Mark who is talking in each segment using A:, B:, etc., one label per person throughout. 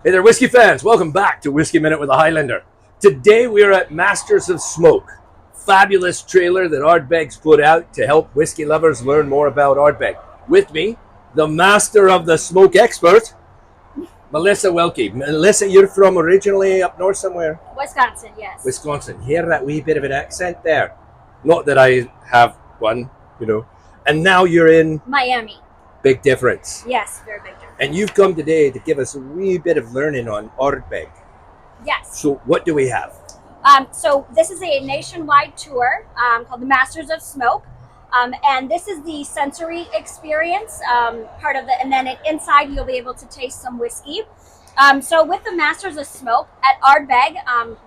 A: Hey there, whiskey fans. Welcome back to Whiskey Minute with a Highlander. Today we are at Masters of Smoke, fabulous trailer that Ardbeg's put out to help whiskey lovers learn more about Ardbeg. With me, the master of the smoke expert, Melissa Welke. Melissa, you're from originally up north somewhere?
B: Wisconsin, yes.
A: Wisconsin. Hear that wee bit of an accent there? Not that I have one, you know. And now you're in
B: Miami.
A: Big difference.
B: Yes, very big difference.
A: And you've come today to give us a wee bit of learning on Ardbeg.
B: Yes.
A: So what do we have?
B: So this is a nationwide tour called the Masters of Smoke. And this is the sensory experience part of the, and then inside you'll be able to taste some whiskey. So with the Masters of Smoke at Ardbeg,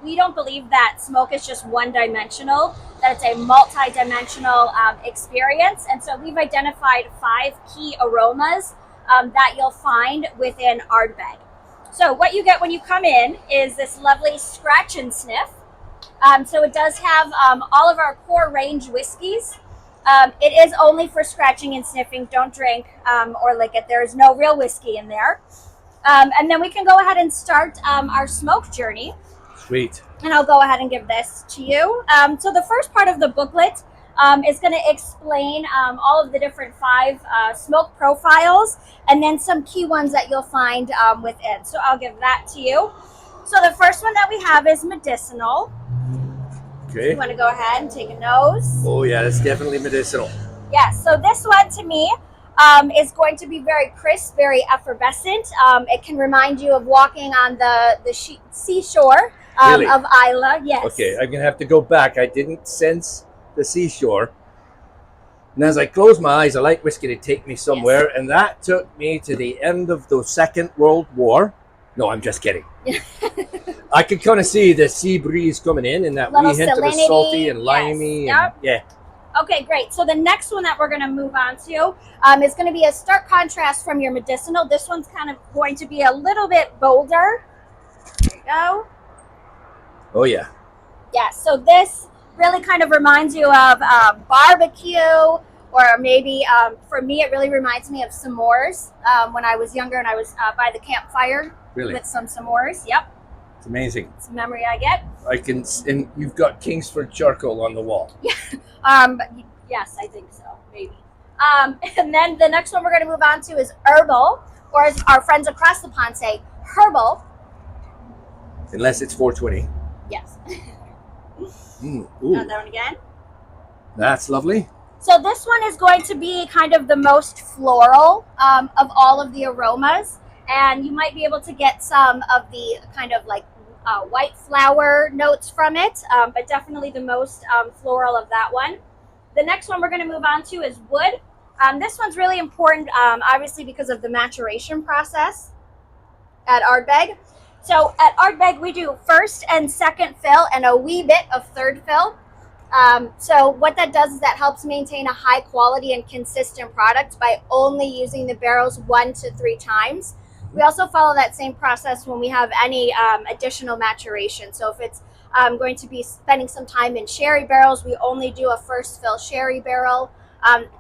B: we don't believe that smoke is just one-dimensional, that it's a multi-dimensional experience. And so we've identified 5 key aromas that you'll find within Ardbeg. So what you get when you come in is this lovely scratch and sniff. So it does have all of our core range whiskeys. It is only for scratching and sniffing. Don't drink or lick it. There is no real whiskey in there. And then we can go ahead and start our smoke journey.
A: Sweet.
B: And I'll go ahead and give this to you. So the first part of the booklet is going to explain all of the different 5 smoke profiles and then some key ones that you'll find within. So I'll give that to you. So the first one that we have is medicinal.
A: Okay.
B: You want to go ahead and take a nose?
A: Oh yeah, that's definitely medicinal.
B: Yes. So this one to me is going to be very crisp, very effervescent. It can remind you of walking on the seashore
A: Really?
B: of Isla. Yes.
A: Okay, I'm gonna have to go back. I didn't sense the seashore. And as I close my eyes, I like whiskey to take me somewhere, and that took me to the end of the Second World War. No, I'm just kidding. I could kind of see the sea breeze coming in, and that
B: Little
A: wee hint of a
B: salinity,
A: salty and
B: yes.
A: limey.
B: Yep.
A: And, yeah.
B: Okay, great. So the next one that we're going to move on to is going to be a stark contrast from your medicinal. This one's kind of going to be a little bit bolder. There you go.
A: Oh yeah.
B: Yeah, so this really kind of reminds you of barbecue, or maybe for me, it really reminds me of s'mores when I was younger and I was by the campfire
A: Really?
B: with some s'mores. Yep,
A: It's amazing.
B: it's a memory I get.
A: I can, and you've got Kingsford charcoal on the wall.
B: But yes, I think so, maybe. And then the next one we're going to move on to is herbal, or as our friends across the pond say, herbal.
A: Unless it's 420.
B: Yes.
A: Ooh,
B: That one again.
A: that's lovely.
B: So this one is going to be kind of the most floral of all of the aromas, and you might be able to get some of the kind of like white flower notes from it, but definitely the most floral of that one. The next one we're going to move on to is wood. This one's really important, obviously, because of the maturation process at Ardbeg. So at Ardbeg, we do first and second fill and a wee bit of third fill. So what that does is that helps maintain a high quality and consistent product by only using the barrels 1 to 3 times. We also follow that same process when we have any additional maturation. So if it's going to be spending some time in sherry barrels, we only do a first fill sherry barrel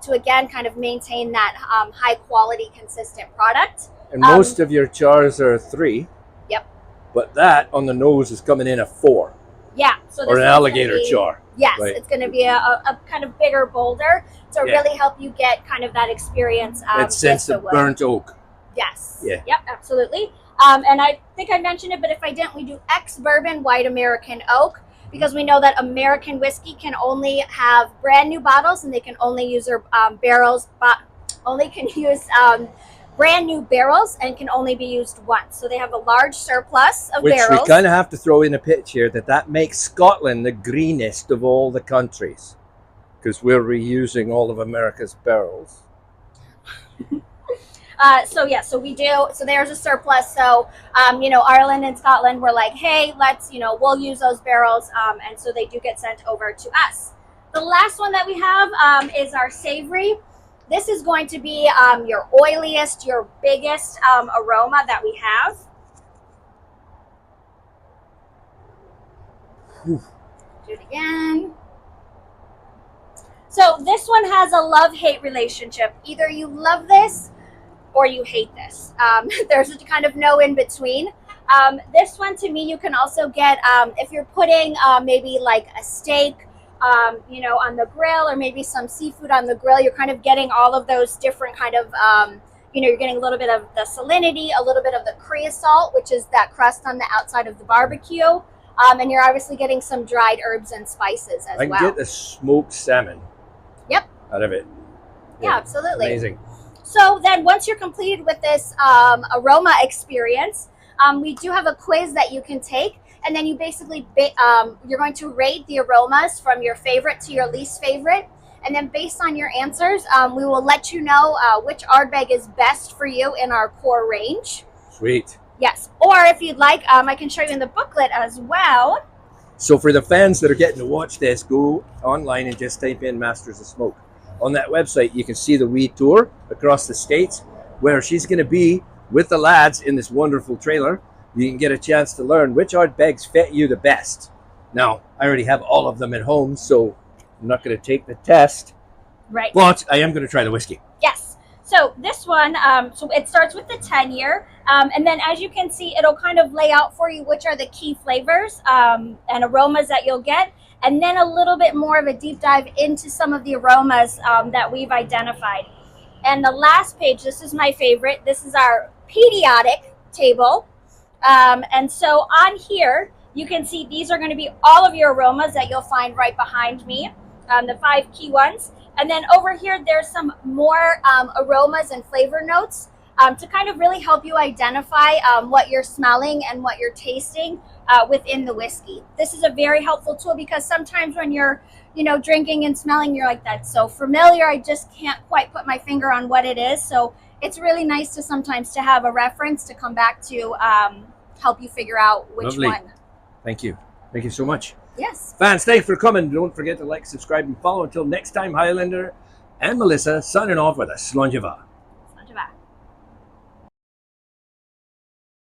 B: to again kind of maintain that high quality, consistent product.
A: And most of your chars are 3.
B: Yep.
A: But that on the nose is coming in a 4.
B: Yeah. So this
A: Or an
B: one's
A: alligator
B: gonna be,
A: char.
B: Yes,
A: Right.
B: it's going to be a kind of bigger boulder to
A: Yeah.
B: really help you get kind of that experience.
A: That sense
B: with
A: of
B: the wood.
A: burnt oak.
B: Yes.
A: Yeah.
B: Yep, absolutely. And I think I mentioned it, but if I didn't, we do ex-bourbon white American oak because we know that American whiskey can only have brand new bottles and they can only use their barrels, but only can use brand new barrels and can only be used once. So they have a large surplus of
A: Which
B: barrels.
A: we kind of have to throw in a pitch here that makes Scotland the greenest of all the countries because we're reusing all of America's barrels.
B: So we do. So there's a surplus. So, Ireland and Scotland were like, hey, let's, we'll use those barrels. And so they do get sent over to us. The last one that we have is our savory. This is going to be your oiliest, your biggest aroma that we have.
A: Whew.
B: Do it again. So this one has a love-hate relationship. Either you love this or you hate this. There's kind of no in between. This one, to me, you can also get if you're putting maybe like a steak, on the grill, or maybe some seafood on the grill. You're kind of getting all of those different kind of, you're getting a little bit of the salinity, a little bit of the creosote, which is that crust on the outside of the barbecue. And you're obviously getting some dried herbs and spices as
A: I can
B: well.
A: get the smoked salmon.
B: Yep.
A: Out of it.
B: Yeah, absolutely.
A: Amazing.
B: So then once you're completed with this aroma experience, we do have a quiz that you can take. And then you basically, you're going to rate the aromas from your favorite to your least favorite. And then based on your answers, we will let you know which Ardbeg is best for you in our core range.
A: Sweet.
B: Yes. Or if you'd like, I can show you in the booklet as well.
A: So for the fans that are getting to watch this, go online and just type in Masters of Smoke. On that website, you can see the wee tour across the states where she's going to be with the lads in this wonderful trailer. You can get a chance to learn which Ardbegs fit you the best. Now, I already have all of them at home, so I'm not going to take the test.
B: Right.
A: But I am going to try the whiskey.
B: Yes. So this one, so it starts with the 10-year. And then as you can see, it'll kind of lay out for you which are the key flavors and aromas that you'll get. And then a little bit more of a deep dive into some of the aromas that we've identified. And the last page, this is my favorite. This is our periodic table. And so on here, you can see these are going to be all of your aromas that you'll find right behind me, the 5 key ones. And then over here, there's some more aromas and flavor notes to kind of really help you identify what you're smelling and what you're tasting within the whiskey. This is a very helpful tool because sometimes when you're, drinking and smelling, you're like, that's so familiar. I just can't quite put my finger on what it is. So it's really nice to sometimes to have a reference to come back to help you figure out which
A: Lovely.
B: one.
A: Thank you. Thank you so much.
B: Yes.
A: Fans, thanks for coming. Don't forget to like, subscribe, and follow. Until next time, Highlander and Melissa signing off with a Slàinte mhath.